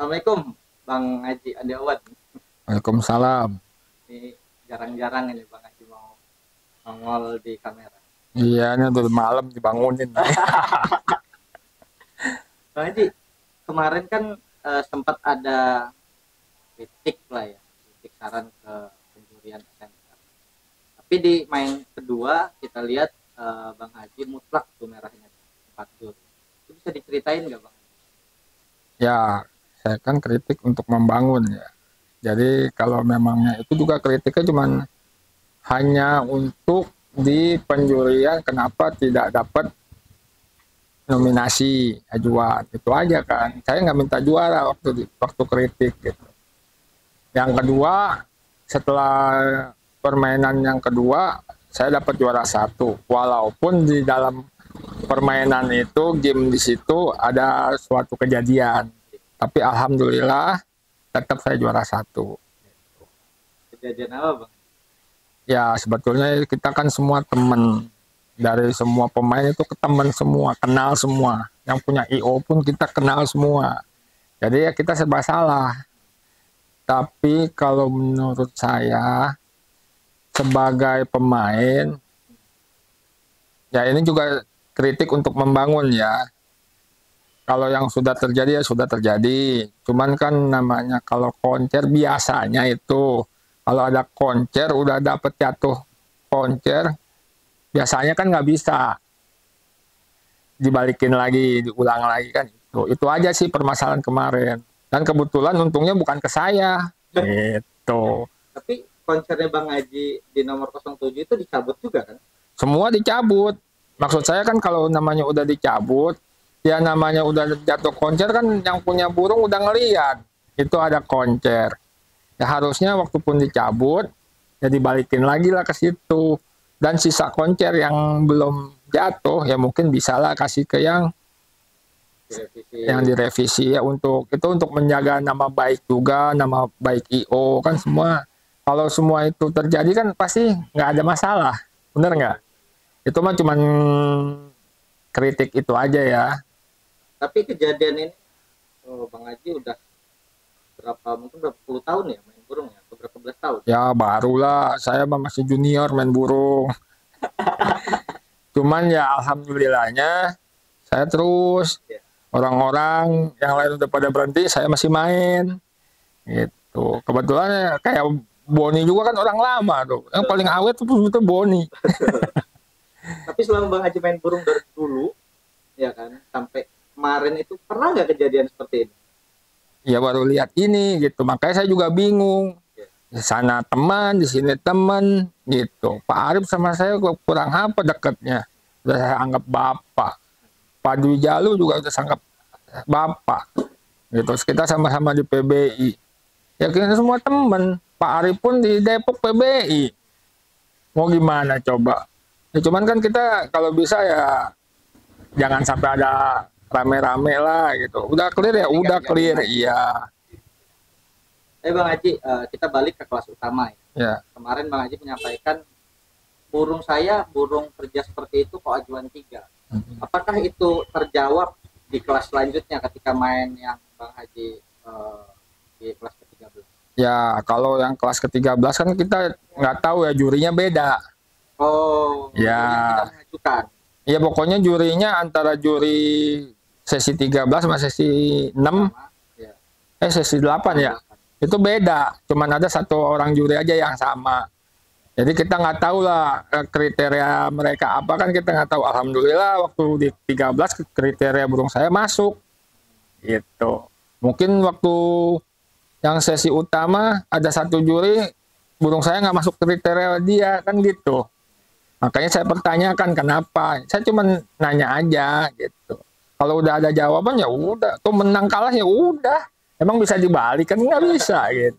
Assalamualaikum, Bang Haji Andi Awad. Waalaikumsalam. Ini jarang-jarang ini Bang Haji mau nongol di kamera. Iya, ini udah malam dibangunin nih. Bang Haji, kemarin kan sempat ada kritik lah ya, kritik saran ke penjurian SMK. Tapi di main kedua kita lihat Bang Haji mutlak tuh merahnya 4 juri. Itu bisa diceritain nggak Bang? Ya, saya kan kritik untuk membangun ya. Jadi kalau memangnya itu juga kritiknya cuman hanya untuk di penjurian kenapa tidak dapat nominasi ajuan. Itu aja kan. Saya nggak minta juara waktu kritik gitu. Yang kedua, setelah permainan yang kedua, saya dapat juara satu. Walaupun di dalam permainan itu, game di situ ada suatu kejadian. Tapi alhamdulillah tetap saya juara satu. Kejadian apa Bang? Ya sebetulnya kita kan semua teman. Dari semua pemain itu teman semua, kenal semua. Yang punya IO pun kita kenal semua. Jadi ya kita serba salah. Tapi kalau menurut saya sebagai pemain, ya ini juga kritik untuk membangun ya. Kalau yang sudah terjadi ya sudah terjadi. Cuman kan namanya kalau koncer biasanya itu kalau ada koncer udah dapet jatuh koncer biasanya kan nggak bisa dibalikin lagi, diulang lagi kan itu. Itu aja sih permasalahan kemarin. Dan kebetulan untungnya bukan ke saya. Gitu. Tapi konsernya Bang Haji di nomor 07 itu dicabut juga kan? Semua dicabut. Maksud saya kan kalau namanya udah dicabut, ya namanya udah jatuh koncer kan yang punya burung udah ngeliat. Itu ada koncer. Ya harusnya waktu pun dicabut, ya dibalikin lagi lah ke situ. Dan sisa koncer yang belum jatuh, ya mungkin bisalah kasih ke yang direvisi ya untuk menjaga nama baik juga, nama baik IO kan semua. Kalau semua itu terjadi kan pasti nggak ada masalah, bener nggak? Itu mah cuman kritik itu aja ya. Tapi kejadian ini, Bang Haji udah mungkin berapa puluh tahun ya main burung ya? Berapa belas tahun? Ya barulah, saya mah masih junior main burung. Cuman ya alhamdulillahnya saya terus. Ya. Orang-orang yang lain udah pada berhenti, saya masih main. Gitu. Kebetulan ya, kayak Boni juga kan orang lama tuh. Yang paling awet itu Boni. Tapi selama Bang Haji main burung dari dulu, ya kan, sampai kemarin itu pernah nggak kejadian seperti ini? Ya baru lihat ini gitu. Makanya saya juga bingung. Ya. Di sana teman, di sini teman gitu. Pak Arif sama saya kurang apa dekatnya. Udah saya anggap bapak. Pak Dwi Jalu juga udah sangat bapak gitu. Kita sama-sama di PBI ya, kita semua teman. Pak Arif pun di Depok PBI, mau gimana coba ya. Cuman kan kita kalau bisa ya jangan sampai ada rame-rame lah gitu. Udah clear ya udah clear. Iya Bang Haji, kita balik ke kelas utama ya. ya. Kemarin Bang Haji menyampaikan burung saya burung kerja seperti itu kok ajuan 3. Apakah itu terjawab di kelas selanjutnya ketika main yang Bang Haji di kelas ke-13? Ya kalau yang kelas ke-13 kan kita nggak tahu ya, jurinya beda. Oh, Ya tidak mengajukan. ya pokoknya jurinya antara juri sesi 13 sama sesi 6, Ya. sesi 8 ya. Itu beda. Cuman ada satu orang juri aja yang sama. Jadi kita nggak tahu lah kriteria mereka apa, kan kita nggak tahu. Alhamdulillah waktu di 13 kriteria burung saya masuk. Gitu. Mungkin waktu yang sesi utama ada satu juri burung saya nggak masuk kriteria dia kan gitu. Makanya saya pertanyakan kenapa. Saya cuma nanya aja gitu. Kalau udah ada jawaban ya udah. Tuh menang kalah ya udah. Emang bisa dibalik kan nggak bisa gitu.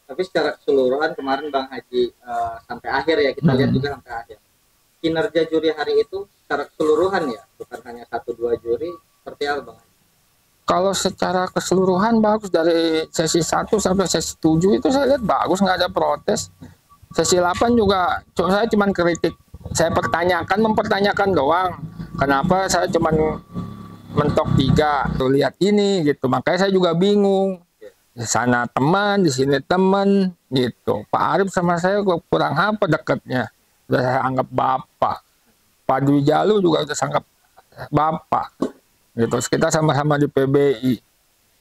Tapi secara keseluruhan kemarin Bang Haji sampai akhir ya, kita lihat juga sampai akhir. Kinerja juri hari itu secara keseluruhan ya, bukan hanya 1-2 juri, seperti apa Bang Haji? Kalau secara keseluruhan bagus, dari sesi 1 sampai sesi 7 itu saya lihat bagus, nggak ada protes. Sesi 8 juga saya cuman kritik. Saya mempertanyakan doang. Kenapa saya cuman mentok 3 tuh, lihat ini gitu, makanya saya juga bingung, di sana teman, di sini teman gitu. Pak Arif sama saya kok kurang apa dekatnya, udah saya anggap bapak. Pak Dwi Jalu juga udah sangat bapak gitu. Terus kita sama-sama di PBI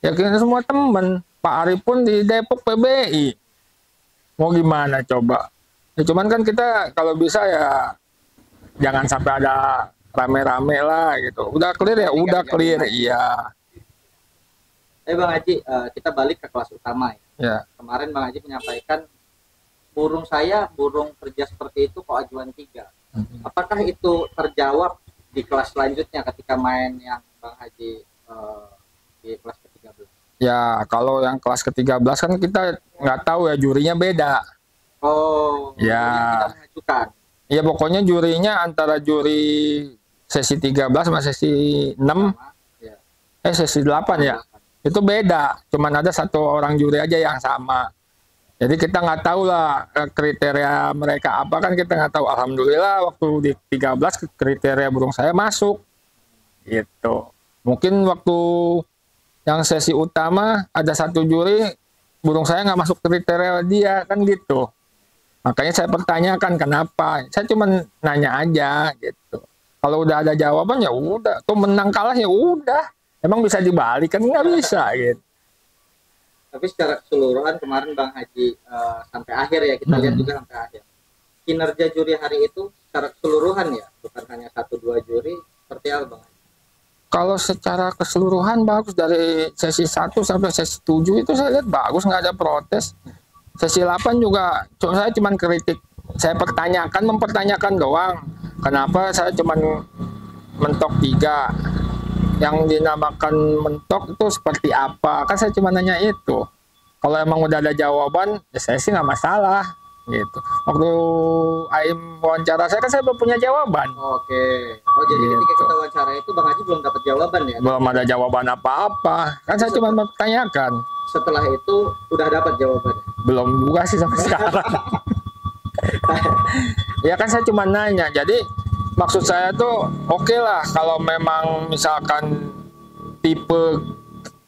ya, kita semua teman. Pak Arif pun di Depok PBI, mau gimana coba ya. Cuman kan kita kalau bisa ya jangan sampai ada rame-rame lah gitu. Udah clear ya, udah clear. Iya. Bang Haji, kita balik ke kelas utama ya. Ya. Kemarin Bang Haji menyampaikan burung saya burung kerja seperti itu kok ajuan 3. Apakah itu terjawab di kelas selanjutnya ketika main yang Bang Haji di kelas ke-13? Ya, kalau yang kelas ke-13 kan kita nggak tahu ya, jurinya beda. Oh, ya. Tidak mengajukan. Ya pokoknya jurinya antara juri sesi 13 sama sesi 6, ya. Sesi 8 ya. Itu beda, cuman ada satu orang juri aja yang sama. Jadi kita nggak tahu lah kriteria mereka apa, kan kita nggak tahu. Alhamdulillah waktu di 13 kriteria burung saya masuk gitu. Mungkin waktu yang sesi utama ada satu juri burung saya nggak masuk kriteria dia, kan gitu. Makanya saya pertanyakan kenapa. Saya cuma nanya aja gitu. Kalau udah ada jawaban ya udah, tuh menang kalah ya udah. Emang bisa dibalik kan, nggak bisa gitu. Tapi secara keseluruhan kemarin Bang Haji sampai akhir ya, kita lihat juga sampai akhir. Kinerja juri hari itu secara keseluruhan ya, bukan hanya 1-2 juri, seperti apa Bang Haji? Kalau secara keseluruhan bagus, dari sesi 1 sampai sesi 7 itu saya lihat bagus, nggak ada protes. Sesi 8 juga saya cuman kritik. Saya mempertanyakan doang. Kenapa saya cuman mentok 3? Yang dinamakan mentok itu seperti apa? Kan saya cuma nanya itu. Kalau emang udah ada jawaban, ya saya sih nggak masalah gitu. Waktu Aim wawancara saya kan saya belum punya jawaban. Oke. Oh jadi gitu. Ketika kita wawancara itu Bang Haji belum dapat jawaban ya? Belum ada jawaban apa-apa. Kan saya cuma mempertanyakan. Setelah itu udah dapat jawabannya? Belum juga sih sampai sekarang. Ya kan saya cuma nanya. Jadi maksud saya tuh oke lah kalau memang misalkan tipe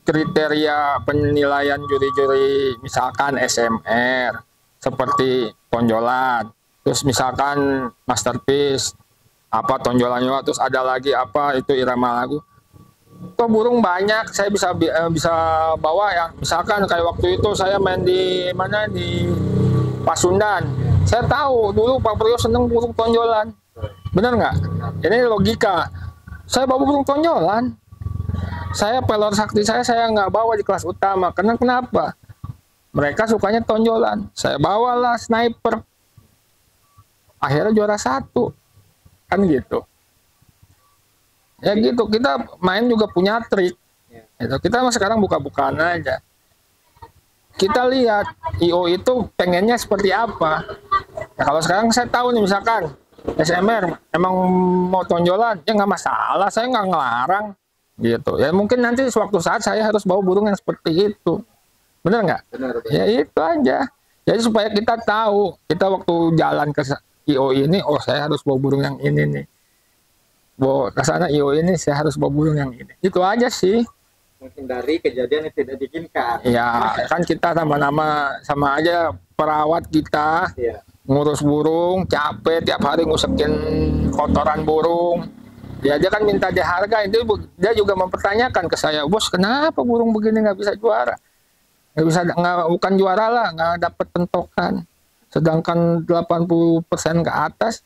kriteria penilaian juri-juri misalkan SMR seperti tonjolan, terus misalkan masterpiece apa tonjolannya, terus ada lagi apa itu irama lagu. Kok burung banyak, saya bisa bawa yang misalkan kayak waktu itu saya main di mana, di Pasundan. Saya tahu dulu Pak Priyo seneng burung tonjolan. Benar nggak? Ini logika. Saya bawa burung tonjolan. Saya pelor sakti saya nggak bawa di kelas utama. Karena kenapa? Mereka sukanya tonjolan. Saya bawalah sniper. Akhirnya juara 1. Kan gitu. Ya gitu, kita main juga punya trik. Gitu. Kita sekarang buka-bukaan aja. Kita lihat IO itu pengennya seperti apa. Ya, kalau sekarang saya tahu nih misalkan SMR emang mau tonjolan, ya nggak masalah, saya nggak ngelarang gitu. Ya mungkin nanti suatu saat saya harus bawa burung yang seperti itu. Benar nggak? Benar. Ya itu aja. Jadi supaya kita tahu, kita waktu jalan ke IO ini, oh saya harus bawa burung yang ini nih. Bawa ke sana IO ini saya harus bawa burung yang ini. Itu aja sih. Menghindari kejadian yang tidak diinginkan. Ya kan kita sama aja perawat kita. Iya. Ngurus burung, capek tiap hari ngusekin kotoran burung. Dia kan minta dihargai. Dia juga mempertanyakan ke saya, bos kenapa burung begini nggak bisa juara? Bukan juara lah, nggak dapat pentokan. Sedangkan 80% ke atas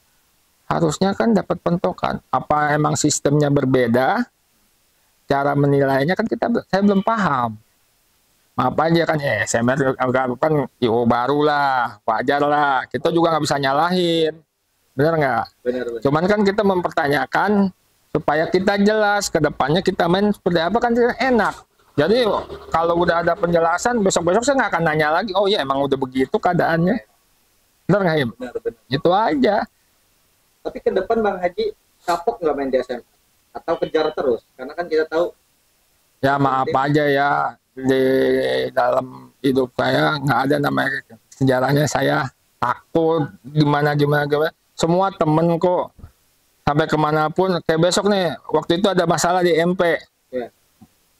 harusnya kan dapat pentokan. Apa emang sistemnya berbeda? Cara menilainya kan saya belum paham. Maaf aja kan SMR kan IO baru lah, wajar lah. Kita juga nggak bisa nyalahin. Benar nggak? Benar. Cuman kan kita mempertanyakan supaya kita jelas ke depannya kita main seperti apa kan enak. Jadi kalau udah ada penjelasan besok-besok saya nggak akan nanya lagi. Oh iya emang udah begitu keadaannya. Benar nggak Im? Benar. Itu aja. Tapi ke depan Bang Haji kapok nggak main di SM atau kejar terus? Karena kan kita tahu. Ya maaf aja ya, di dalam hidup saya nggak ada namanya sejarahnya saya takut gimana. Semua temen kok sampai kemanapun. Kayak besok nih, waktu itu ada masalah di MP. Iya.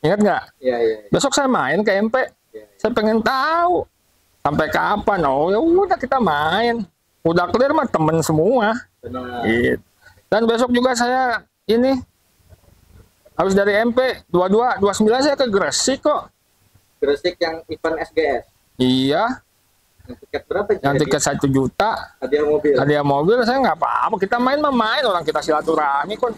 Ingat nggak? Iya, iya. Besok saya main ke MP. Iya. Saya pengen tahu sampai kapan. Oh ya udah kita main. Udah clear mah temen semua. Benar. Gitu. Dan besok juga saya ini habis dari MP 29 saya ke Gresik kok. Gresik yang event SGS. Iya. Yang tiket berapa? Yang tiket 1 juta. Hadiah mobil. Hadiah mobil saya nggak apa-apa. Kita main mah main, orang kita silaturahmi kok.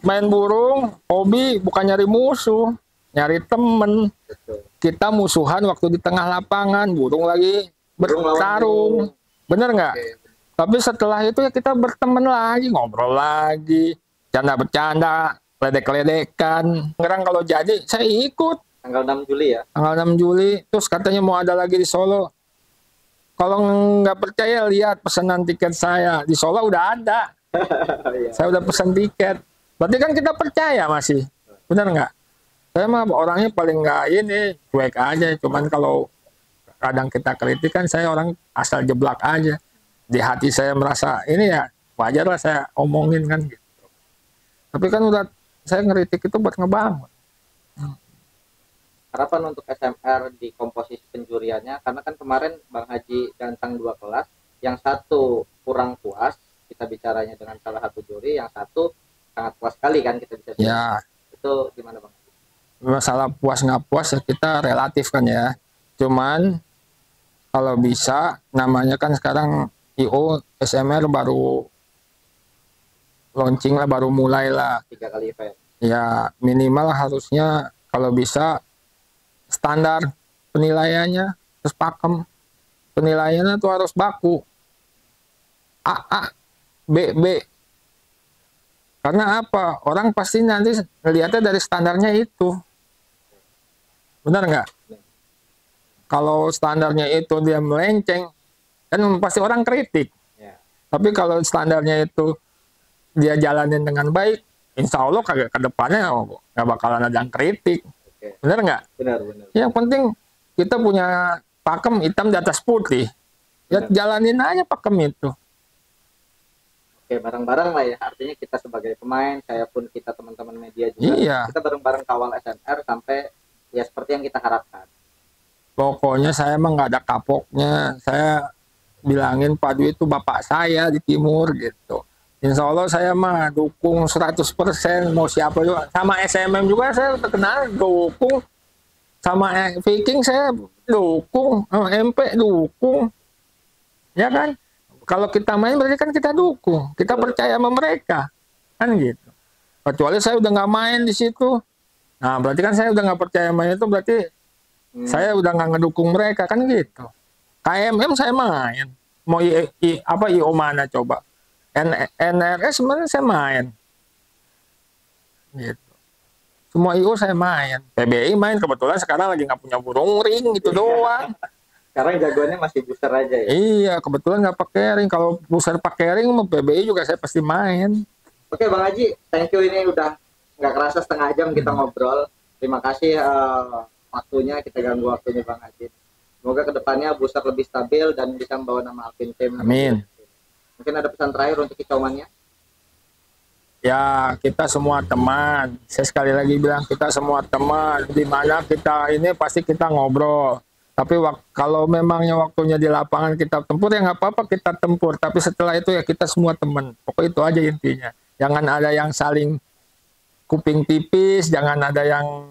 Main burung, hobi bukan nyari musuh, nyari temen. Betul. Kita musuhan waktu di tengah lapangan, burung lagi Burung lawan bertarung. burung. Bener nggak? Oke. Tapi setelah itu ya kita berteman lagi, ngobrol lagi, bercanda-bercanda, ledek-ledekan. Sekarang kalau jadi, saya ikut. Tanggal 6 Juli ya? Tanggal 6 Juli, terus katanya mau ada lagi di Solo. Kalau nggak percaya, lihat pesanan tiket saya. Di Solo udah ada. Iya. Saya udah pesan tiket. Berarti kan kita percaya masih. Benar nggak? Saya mah orangnya paling nggak ini, cuek aja. Cuman kalau kadang kita kritik kan saya orang asal jeblak aja. Di hati saya merasa ini ya wajar lah saya omongin kan gitu. Tapi kan udah saya ngeritik itu buat ngebangun. Harapan untuk SMR di komposisi penjuriannya, karena kan kemarin Bang Haji gantang 2 kelas, yang satu kurang puas, kita bicaranya dengan salah satu juri, yang satu sangat puas sekali kan kita bisa bilang. Ya, Itu gimana Bang? masalah puas nggak puas ya kita relatif kan ya. Cuman kalau bisa namanya kan sekarang IO SMR baru launching lah, baru mulai lah. 3 kali event. Ya minimal harusnya kalau bisa standar penilaiannya terus pakem. Penilaiannya tuh harus baku. A, B, B. Karena apa? Orang pasti nanti ngelihatnya dari standarnya itu. Benar nggak? Kalau standarnya itu dia melenceng, kan pasti orang kritik. Ya. Tapi kalau standarnya itu dia jalanin dengan baik, insya Allah kagak ke depannya nggak bakalan ada yang kritik. Oke. Benar nggak? Benar, benar. Yang penting kita punya pakem hitam di atas putih. Ya Benar. jalanin aja pakem itu. Oke, bareng-bareng lah ya. Artinya kita sebagai pemain, saya pun kita teman-teman media juga. Iya. Kita bareng-bareng kawal SMR sampai ya seperti yang kita harapkan. Pokoknya saya emang nggak ada kapoknya. Saya bilangin Pak Dwi itu bapak saya di timur gitu. Insya Allah saya mah dukung 100%, mau siapa juga. Sama SMM juga saya terkenal dukung. Sama Viking saya dukung, MP dukung. Ya kan? Kalau kita main berarti kan kita dukung. Kita percaya sama mereka. Kan gitu. Kecuali saya udah nggak main di situ. Nah berarti kan saya udah nggak percaya main itu, berarti saya udah nggak ngedukung mereka kan gitu. KMM saya main. Mau IO mana coba? NRS sebenarnya saya main. Gitu. Semua IO saya main. PBI main, kebetulan sekarang lagi nggak punya burung ring gitu doang. Sekarang jagoannya masih booster aja ya. Iya, kebetulan nggak pakai ring. Kalau booster pakai ring, mau PBI juga saya pasti main. Oke Bang Haji, thank you, ini udah nggak kerasa setengah jam kita ngobrol. Terima kasih waktunya, kita ganggu waktunya Bang Haji. Semoga kedepannya booster lebih stabil dan bisa membawa nama Alvin Team. Amin. Mungkin ada pesan terakhir untuk kicauannya? Ya, kita semua teman. Saya sekali lagi bilang kita semua teman. Di mana kita ini pasti kita ngobrol. Tapi kalau memangnya waktunya di lapangan kita tempur, ya nggak apa-apa kita tempur. Tapi setelah itu ya kita semua teman. Pokoknya itu aja intinya. Jangan ada yang saling kuping tipis. Jangan ada yang,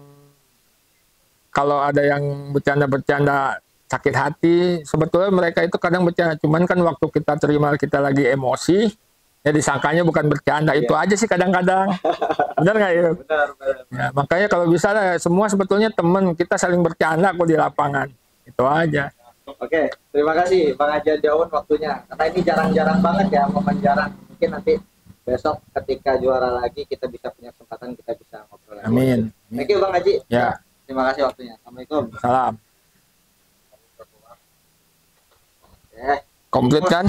kalau ada yang bercanda-bercanda sakit hati. Sebetulnya mereka itu kadang bercanda. Cuman kan waktu kita terima kita lagi emosi, ya disangkanya bukan bercanda. Itu aja sih kadang-kadang. Benar nggak ya? Benar, benar. Ya, makanya kalau bisa semua sebetulnya teman, kita saling bercanda kok di lapangan. Itu aja. Oke, terima kasih Bang Haji Daun waktunya. Karena ini jarang-jarang banget ya, momen jarang. Mungkin nanti besok ketika juara lagi kita bisa punya kesempatan, kita bisa ngobrol lagi. Amin. Thank you Bang Haji. Ya. Terima kasih waktunya. Assalamualaikum. Salam. Eh. Komplit kan?